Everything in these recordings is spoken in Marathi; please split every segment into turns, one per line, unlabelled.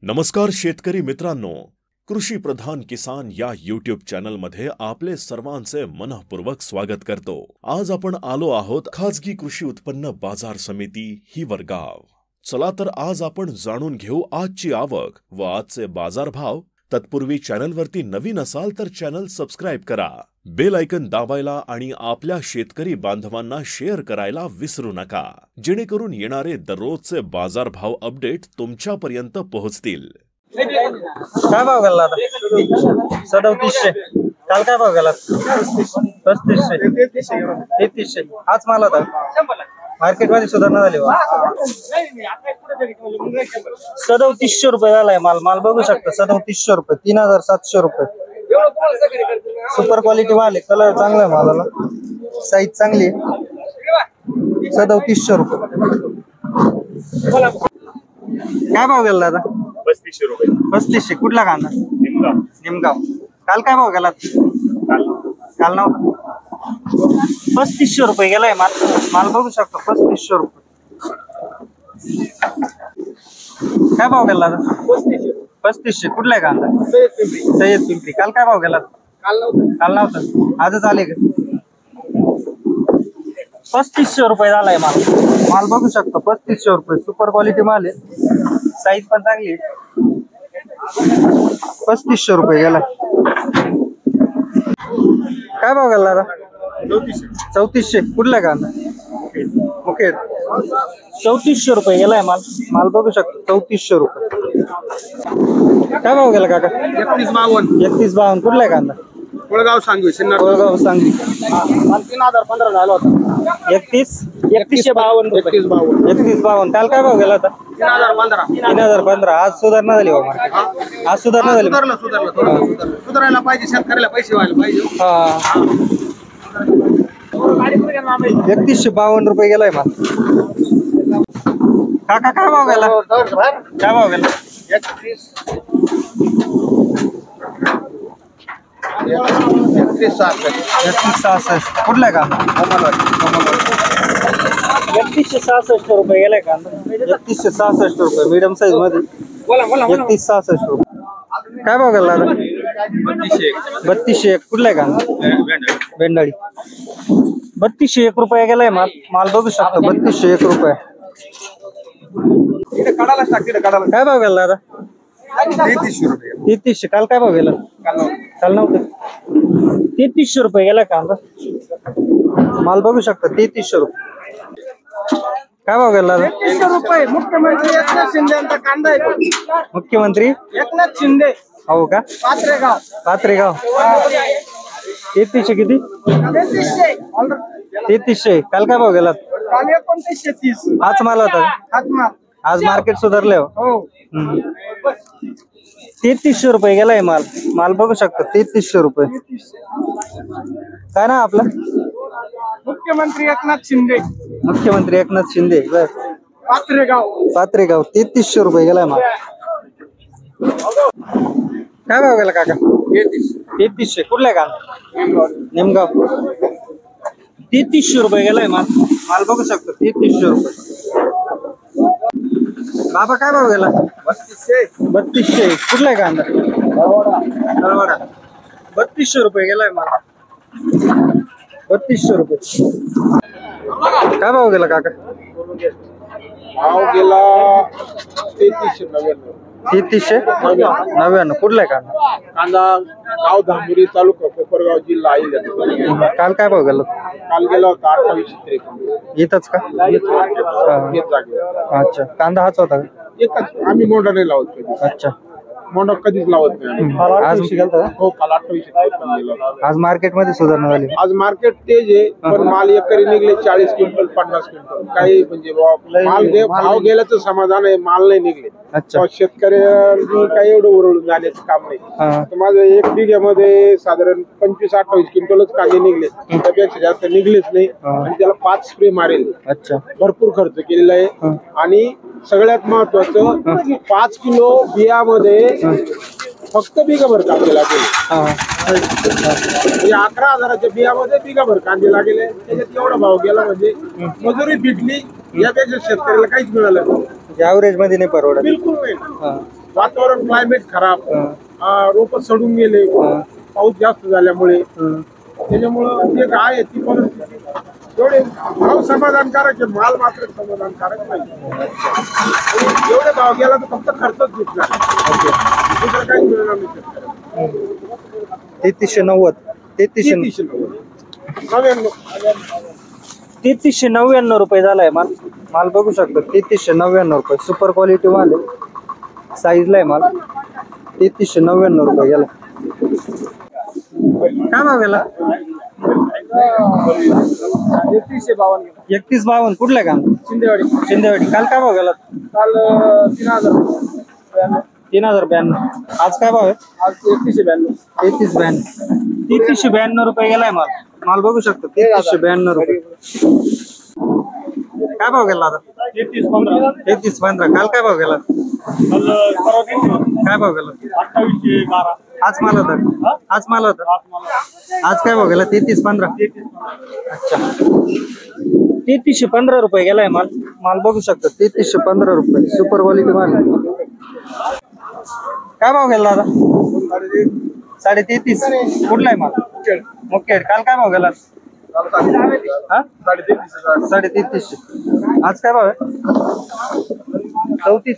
नमस्कार शेतकरी मित्रांनो, कृषी प्रधान किसान या यूट्यूब चॅनल मध्ये आपले सर्वांचे मनःपूर्वक स्वागत करतो। आज आपण आलो आहोत खाजगी कृषी उत्पन्न बाजार समिती हिवरगाव। चला तर आज आपण जाणून घेऊ आजची आवक व आजचे बाजारभाव। तत्पूर्वी चॅनलवरती नवीन असाल तर चॅनल सबस्क्राइब करा, बेल आयकन दाबायला आणि आपल्या शेतकरी बांधवांना शेअर करायला विसरू नका, जेणेकरून येणारे दररोजचे बाजारभाव अपडेट तुमच्यापर्यंत पोहोचतील।
काय भाव गेला आता? 3700। काल काय भाव गेला? 3500, 3300। आज माल होता मार्केट मध्ये सुधारणा झाली बा। 3700 रुपये झालाय माल। माल बघू शकता 3700 रुपये, 3700 रुपये। सुपर क्वालिटी माल आहे, कलर चांगला आहे मालाला, साईज चांगली आहे। 3700 रुपये। काय भाव गेला आता?
3500 रुपये।
3500। कुठला कांदा? निमगाव। काल काय भाव गेला? काल नव्हता। 3500 रुपये गेलाय माल। माल बघू शकतो 3500 रुपये। काय भाव गेला आता? 3500। कुठला कांदा? सय्यद पिंपरी। काल काय भाव गेला? काल नव्हता। आजच आले का? 3500 रुपये झालाय माल। माल बघू शकतो 3500 रुपये। सुपर क्वालिटी माल आहे, साईज पण चांगली आहे। 3500 रुपये गेलाय। काय भाव गेला आता? 3400। कुठला कांदा? मुखेड। 3400 रुपये गेलाय माल। माल बघू शकतो 3400 रुपये। काय भाव गेला काका?
3152।
3152। कुठला कांदा?
कोळगाव सांगवी।
कोळगाव सांगली।
माल 3015 झाला होता।
3152 रुपये। 3152। काल काय भाव गेला होता?
3015।
3015। आज सुधारणा झाली बा मार्केट। आज सुधारणा झाली।
सुधारायला पाहिजे, शेतकऱ्याला पैसे व्हायला पाहिजे।
हा। 3152 रुपये गेलाय माल। काका काय भाव गेला? काय भाव गेला? 3166। कुठला कांदा? 3166 रुपये गेलाय कांदा। 3166 रुपये मीडियम साईज मध्ये। 3166 रुपये। काय भाव गेला आता? 3201। कुठला कांदा? भेंडाळी। 3201 रुपये गेलाय माल। माल बघू शकतो 3201 रुपये। काय भाव गेला आता?
3300 रुपये।
3300। काल काय भाव गेला? काल नव्हतं। 3300 रुपये गेला कांदा। माल बघू शकता 3300 रुपये। काय भाव गेला?
3300 रुपये। मुख्यमंत्री एकनाथ शिंदे यांचा कांदा आहे।
मुख्यमंत्री
एकनाथ शिंदे।
हो का?
पात्रेगाव।
3300 किती? 3300। काल काय भाव गेला?
काल 2930।
हाच माल होता का?
हाच माल।
आज मार्केट सुधारले हो। 3300 रुपये गेलाय माल। माल बघू शकता 3300 रुपये। काय ना आपलं?
मुख्यमंत्री एकनाथ शिंदे।
मुख्यमंत्री एकनाथ शिंदे। बर।
पात्रेगाव।
3300 रुपये गेलाय माल। काय भाव गेला काका? 3300। कुठला कांदा? निमगाव। 3300 रुपये गेलाय माल। माल बघू शकतो 3300 रुपये। बाबा काय भाव गेला? 3200। कुठला कांदा? नलवडा। 3200 रुपये गेलाय माल। 3200 रुपये। काय भाव गेला काका?
भाव गेला 3399।
3399। कुठला कांदा?
कांदा गाव धांबुरी, तालुका कोपरगाव, जिल्हा अहिल्यानगर।
काल काय भाव गेला?
काल गेला होता 2853।
इथंच का? अच्छा। कांदा हाच होता का?
एकच। आम्ही मोंडा नाही लावत कधी।
अच्छा।
मोंडा कधीच लावत नाही।
आज
हो, काल 2853
आज मार्केट मध्ये सुधारणा झाली।
आज मार्केट तेज आहे, पण माल एकरी निघले 40 क्विंटल 50 क्विंटल। काही म्हणजे भाव गेल्याचं समाधान आहे, माल नाही निघले।
अच्छा।
शेतकऱ्यांनी काही एवढं उरळून जाण्याचं काम नाही। तर माझं 1 बिघ्यामध्ये साधारण 25-28 क्विंटलच कांदे निघले, त्यापेक्षा जास्त निघलेच नाही। आणि त्याला 5 स्प्रे मारेल।
अच्छा।
भरपूर खर्च केलेला आहे। आणि सगळ्यात महत्वाचं 5 किलो बियामध्ये फक्त बिगाभर कांदे लागेल। 11,000च्या बियामध्ये बिगाभर कांदे लागेल। त्याच्यात एवढा भाव गेला म्हणजे मजुरी फिटली, यापेक्षा शेतकऱ्याला काहीच मिळालं नाही।
ॲव्हरेज मध्ये नाही परवडत।
बिलकुल नाही। वातावरण क्लायमेट खराब, रोप सडून गेले पाऊस जास्त झाल्यामुळे, त्याच्यामुळं जे काय आहे ती परिस्थिती एवढे भाव समाधानकारक आहे, माल मात्र समाधानकारक नाही. एवढे भाव गेला तर फक्त खर्चच घेतला, दुसरं काही मिळणार नाही.
3390 3399 रुपये झालाय माल. माल बघू शकतो 3399 रुपये. सुपर क्वालिटी माल आहे, साईजला आहे माल. 3399 रुपये गेला. काय भाव गेला? 3152. कुठला काम? शिंदेवाडी. काल काय भाव गेला?
काल
3092. आज काय भाव आहे?
आज 3192.
3392 रुपये गेलाय माल. माल बघू शकतो 3392 रुपये. काय भाव गेला आता? 3315. काल काय भाव गेला? काय भाव गेला?
2812.
आज माल होता. आज काय भाव गेला? 3315. अच्छा, 3315 रुपये गेलाय माल. माल बघू शकतो 3315 रुपये. सुपर क्वालिटी माल. काय भाव गेला दादा? 33.5. कुठला आहे माल? मुखेड. काल काय भाव गेला? 33.5. आज काय भाव आहे? 34.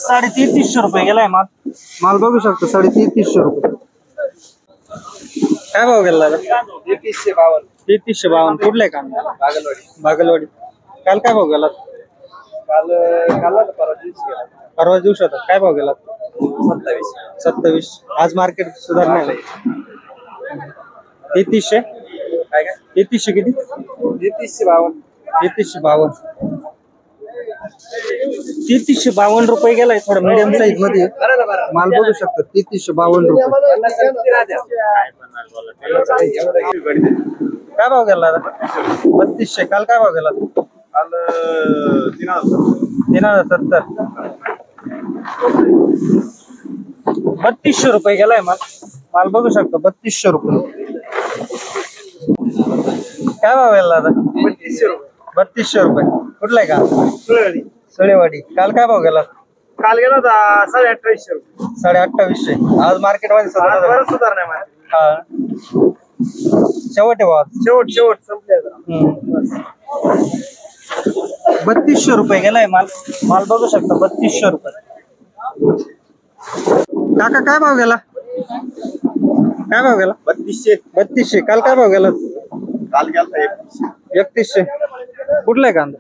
3300 रुपये गेलाय माल. माल बघू शकतो 3300 रुपये. काय भाव गेला दादा? 3352. कुठला आहे काम? बागलवाडी. काल काय भाव गेला? परवा दिवशी होता. काय भाव गेला? 27. आज मार्केट सुधारणार. 3300. 3300 किती? 3352. 3352 रुपये गेलाय. थोडा मीडियम साईज मध्ये माल बघू शकतो 3352 रुपये. काय भाव गेला? 3200. काल काय भाव गेला? 3070. 3200 रुपये गेलाय माल. माल बघू शकतो 3200 रुपये. काय भाव गेला दादा? 3200 रुपये. कुठलाय का? सळेवाडी. काल काय भाव गेला?
काल गेला होता 2800.
2850. आज मार्केट मध्ये
सुधारणा.
हा, शेवट आहे भाव.
शेवट संपले.
3200 रुपये गेलाय माल. माल बघू शकता 3200 रुपये. काका काय भाव गेला? 3200. काल काय भाव गेला?
काल गेला
3100. कुठला आहे कांदा?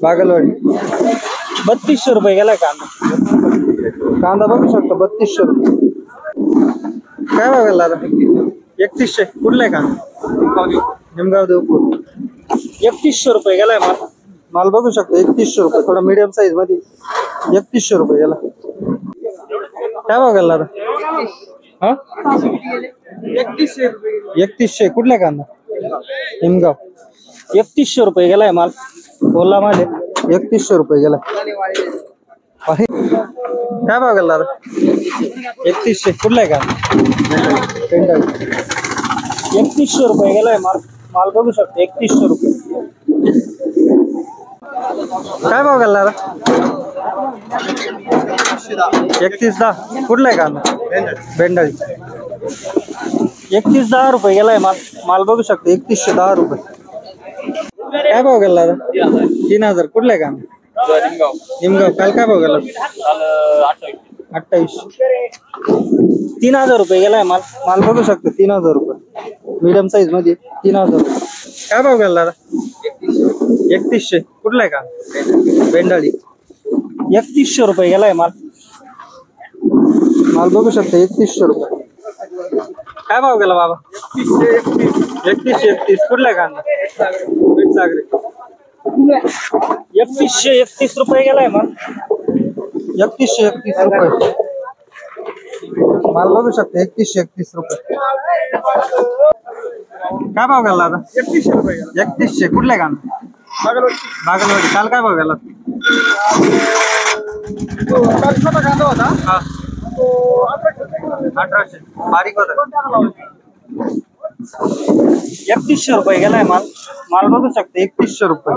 बागलवाडी. 3200 रुपये गेलाय कांदा. कांदा बघू शकतो 3200 रुपये. काय भाव गेला? 3100. कुठला आहे कांदा? निमगाव देवपूर. 3100 रुपये गेलाय माल. माल बघू शकतो 3100 रुपये. थोडा मीडियम साईज मध्ये 3100 रुपये गेला. काय भाव गेला? 3100. कुठला कांदा? निमगाव. 3100 रुपये गेलाय माल. ओला माल 3100 रुपये गेला. काय भाव गेला? 3100. कुठला आहे का? 3100 रुपये गेलाय माल. माल बघू शकतो 3100 रुपये. काय भाव गेला? 3110. कुठला आहे कांदा? भेंडाळी. 3110 रुपये गेलाय माल. माल बघू शकतो 3110 रुपये. काय भाव गेला? 3000. कुठला आहे कांदा? निमगाव. काल काय भाव गेला? 28. 3000 रुपये गेलाय माल. माल बघू शकतो 3000 रुपये. मीडियम साईज मध्ये 3000 रुपये. काय भाव गेला? 3100. कुठला आहे का? भेंडाळी. 3100 रुपये गेलाय माल. माल बघू शकतो 3100 रुपये. काय भाव गेला बाबा? 3130. कुठला आहे कांदा? सागरे. 3131 रुपये गेलाय माल. 3131 रुपये. माल बघू शकतो 3131 रुपये. काय भाव गेला आता? 3100 रुपये. 3100. कुठला आहे कांदा? बागलवाडी. काल काय भाव गेला? छोटा कांदा होता. हा, 1800. बारीक होता. 3100 रुपये गेलाय माल. माल बघू शकतो 3100 रुपये.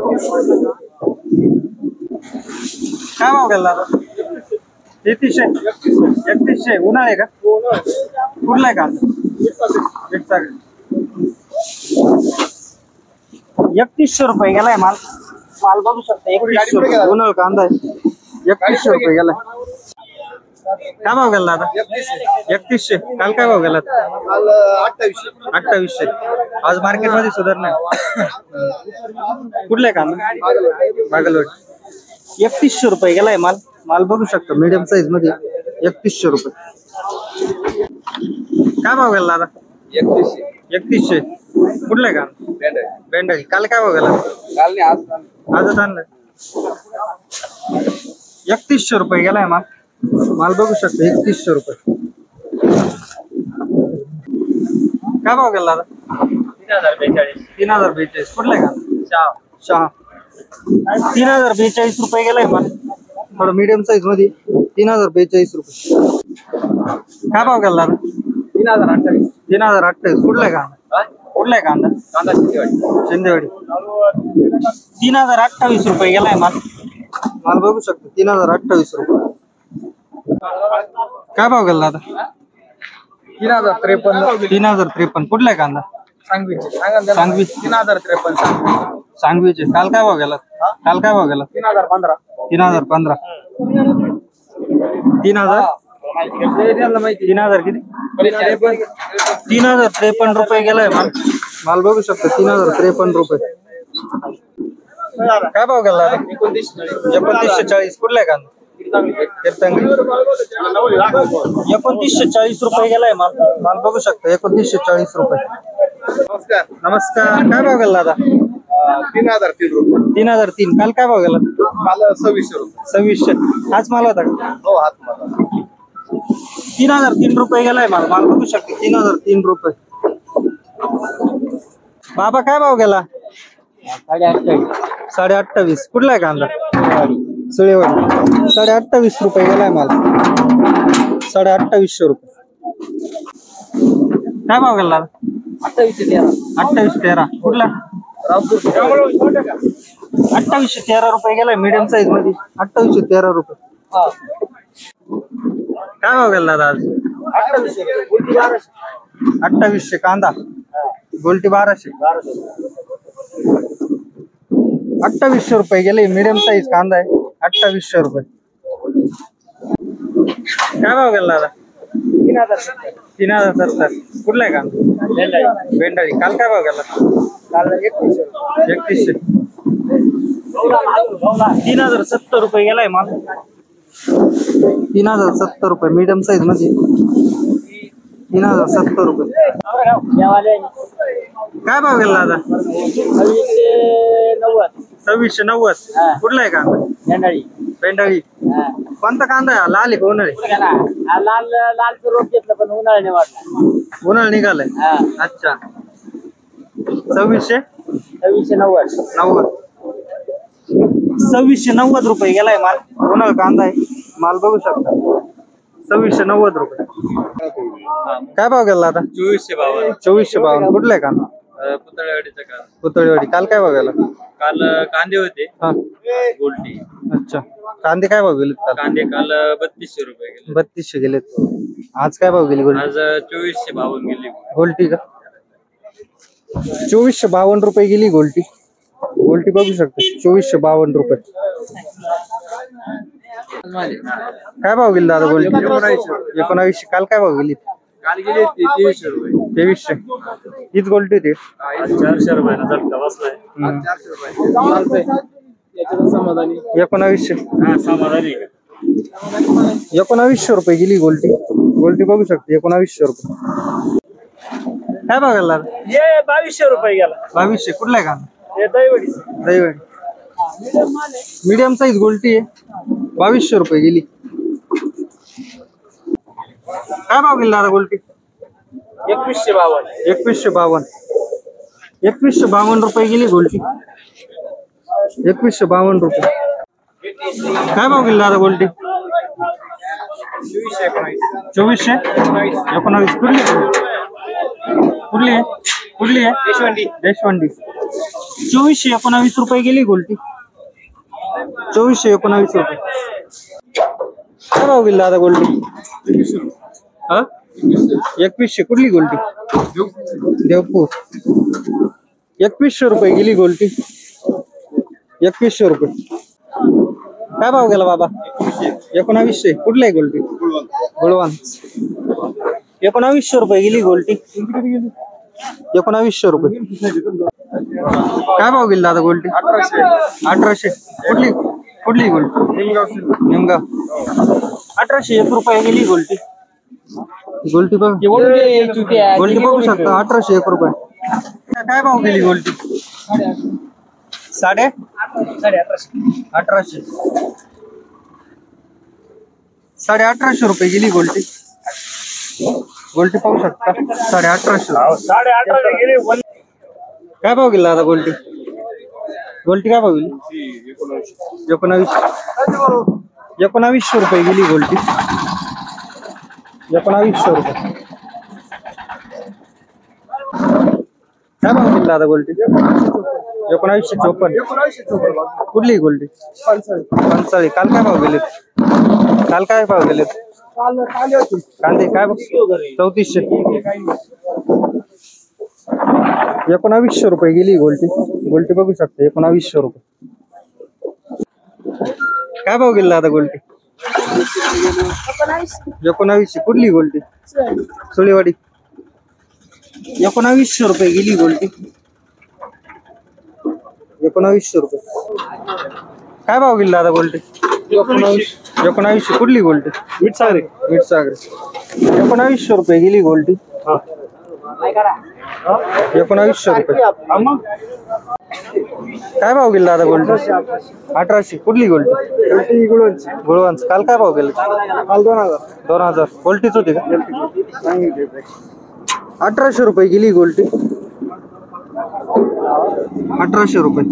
काय भाव गेला दादा? 3100 उन्हाळे का? कुठला आहे कांदा? 3100 रुपये गेलाय माल. माल बघू शकता 3100 रुपये उन्हाळ कांदा आहे. 3100 रुपये गेलाय. काय भाव गेला दादा? 3100. काल काय भाव गेला? 2800. आज मार्केट मध्ये सुधारणा आहे. कुठला आहे कांदा? बागलवाडी. 3100 रुपये गेलाय माल. माल बघू शकता मीडियम साईज मध्ये 3100 रुपये. काय भाव गेला दादा? 3100. कुठला आहे कांदा? बेंडाळी. काल काय भाव गेला? आजच आणलाय. 3100 रुपये गेलाय माल. माल बघू शकता 3100 रुपये. काय भाव गेला दादा? 3042. कुठला आहे कांदा? शहा. 3042 रुपये गेलाय माल. थोडं मीडियम साईज मध्ये 3042 रुपये. काय भाव गेला दादा? 3028. कुठला आहे कांदा? कुठला आहे कांदा? शिंदेवाडी. 3028 रुपये गेलाय माल. माल बघू शकतो 3028 रुपये. काय भाव गेला दादा? 3053. कुठला आहे कांदा? सांगवी.
3053
सांगवीचे. काल काय भाव गेला? 3015. 3000 किती? 3053 रुपये गेलाय माल. माल बघू शकतो 3053 रुपये. काय भाव गेला? 2940. कुठला आहे कांदा? 2940 रुपये गेलाय माल. माल बघू शकतो 2940 रुपये. नमस्कार. काय भाव गेला दादा? 3003. काल काय भाव गेला? 2600. हाच माल होता का?
हो, हात माल.
3003 रुपये गेलाय माल. माल बघू शकतो 3003 रुपये. बाबा काय भाव गेला? 28.5. कुठला आहे कांदा? सुळेवाडी. 28.5 रुपये गेलाय माल. 2800 रुपये. काय भाव गेला? 2813. कुठला? 2813 रुपये गेलाय मीडियम साईज मध्ये. 2813 रुपये. काय भाव गेला दादा? 2800. कांदा गोल्टी 1200. 2800 रुपये गेले. मीडियम साईज कांदा आहे. 2800 रुपये. काय भाव गेला दादा? 3070. कुठला आहे कांदा? बेंडाळी. काल काय भाव गेला? 3100. 3070 रुपये गेलाय माल. 3070 रुपये मीडियम साईज मध्ये. 3070 रुपये. काय भाव गेला दादा? 2690. कुठला आहे कांदा? बेंडाळी. कोणता कांदा आहे? लाल आहे का उन्हाळी?
लाल रोप घेतलं पण उन्हाळ्याने वाटला.
उन्हाळा निघालाय. अच्छा. 2690. 2690 रुपये गेलाय माल. उन्हाळा कांदा आहे. माल बघू शकता 2690 रुपये. काय भाव गेला आता? 2452. कुठला आहे कांदा?
पुतळेवाडीचा कांदा.
पुतळेवाडी. काल काय भाव गेला?
काल कांदे होते गोल्टी.
अच्छा. कांदे काय भाव गेले?
कांदे काल 3200 रुपये गेले.
3200 गेलेत. आज काय भाव गेली गोल्टी?
आज 2452 गेली
गोल्टी का? 2452 रुपये गेली गोल्टी. गोल्टी बघू शकता 2452 रुपये. काय भाव गेली दादा गोल्टी? 1900. काल काय भाव गेली?
काल गेले 2300 रुपये.
2300. हीच गोल्टी होती.
400 रुपयाला झटका बसलाय. 400 रुपये समाधानी.
1900.
समाधानी
1900 रुपये गेली गोल्टी. गोल्टी बघू शकते 1900 रुपये. काय भाव गेला?
2200 रुपये गेला.
2200. कुठला आहे कांदा?
दहीवडी.
दहीवडी. मीडियम साईज गोल्टी आहे. 2200 रुपये गेली. काय भाव गेला दादा गोल्टी?
2152.
2152. 2152 रुपये गेली गोल्टी. 2152 रुपये. काय भाव गेला दादा गोल्टी? 2419. कुठली आहे? देशवंडी. 2419 रुपये गेली गोल्टी. 2400 19 रुपये. काय भाव गेला दादा गोल्टी? हा 2100. कुठली गोल्टी? देवपूर. 2100 रुपये गेली गोल्टी. 2100 रुपये. काय भाव गेला बाबा? 1900. कुठला आहे गोल्टी? गुळवान. 1900 रुपये गेली गोल्टी. 1900 रुपये. काय भाव गेला दादा गोल्टी? 1800. कुठली गोल्टी? निमगाव. 1800 1 रुपये गेली गोल्टी. गोल्टी बघ, गोल्टी बघू शकता. 1800 1 रुपये. काय भाव गेली गोल्टी? 1800. 1850 रुपये गेली गोल्टी. गोल्टी पाहू शकता. 1850. काय भाव गेला आता गोल्टी? गोल्टी काय भाव गेली? 1900 रुपये गेली गोल्टी. 1900 रुपये. काय भाव गेला आता गोल्टी? 1954. कुठली गोल्टी? पंचाळी. काल काय भाव गेले? कांदे काय भाव? 3400. 1900 रुपये गेली गोल्टी. गोल्टी बघू शकता. 1900 रुपये. काय भाव गेला आता गोल्टी? 1900. कुठली गोल्टी? सुळेवाडी. 1900 रुपये गेली गोल्टी. 1900 रुपये. काय भाव गेला आता गोल्टी? 1900. कुठली गोल्टी? मिठसागरे. 1900 रुपये गेली गोल्टी. 1900 रुपये. काय भाव गेला आता गोल्टी? 1800. कुठली गोल्टी? गुळवंच. काल काय भाव गेले? 2000. गोल्टीच होती का? 1800 रुपये गेली गोल्टी. 1800 रुपये.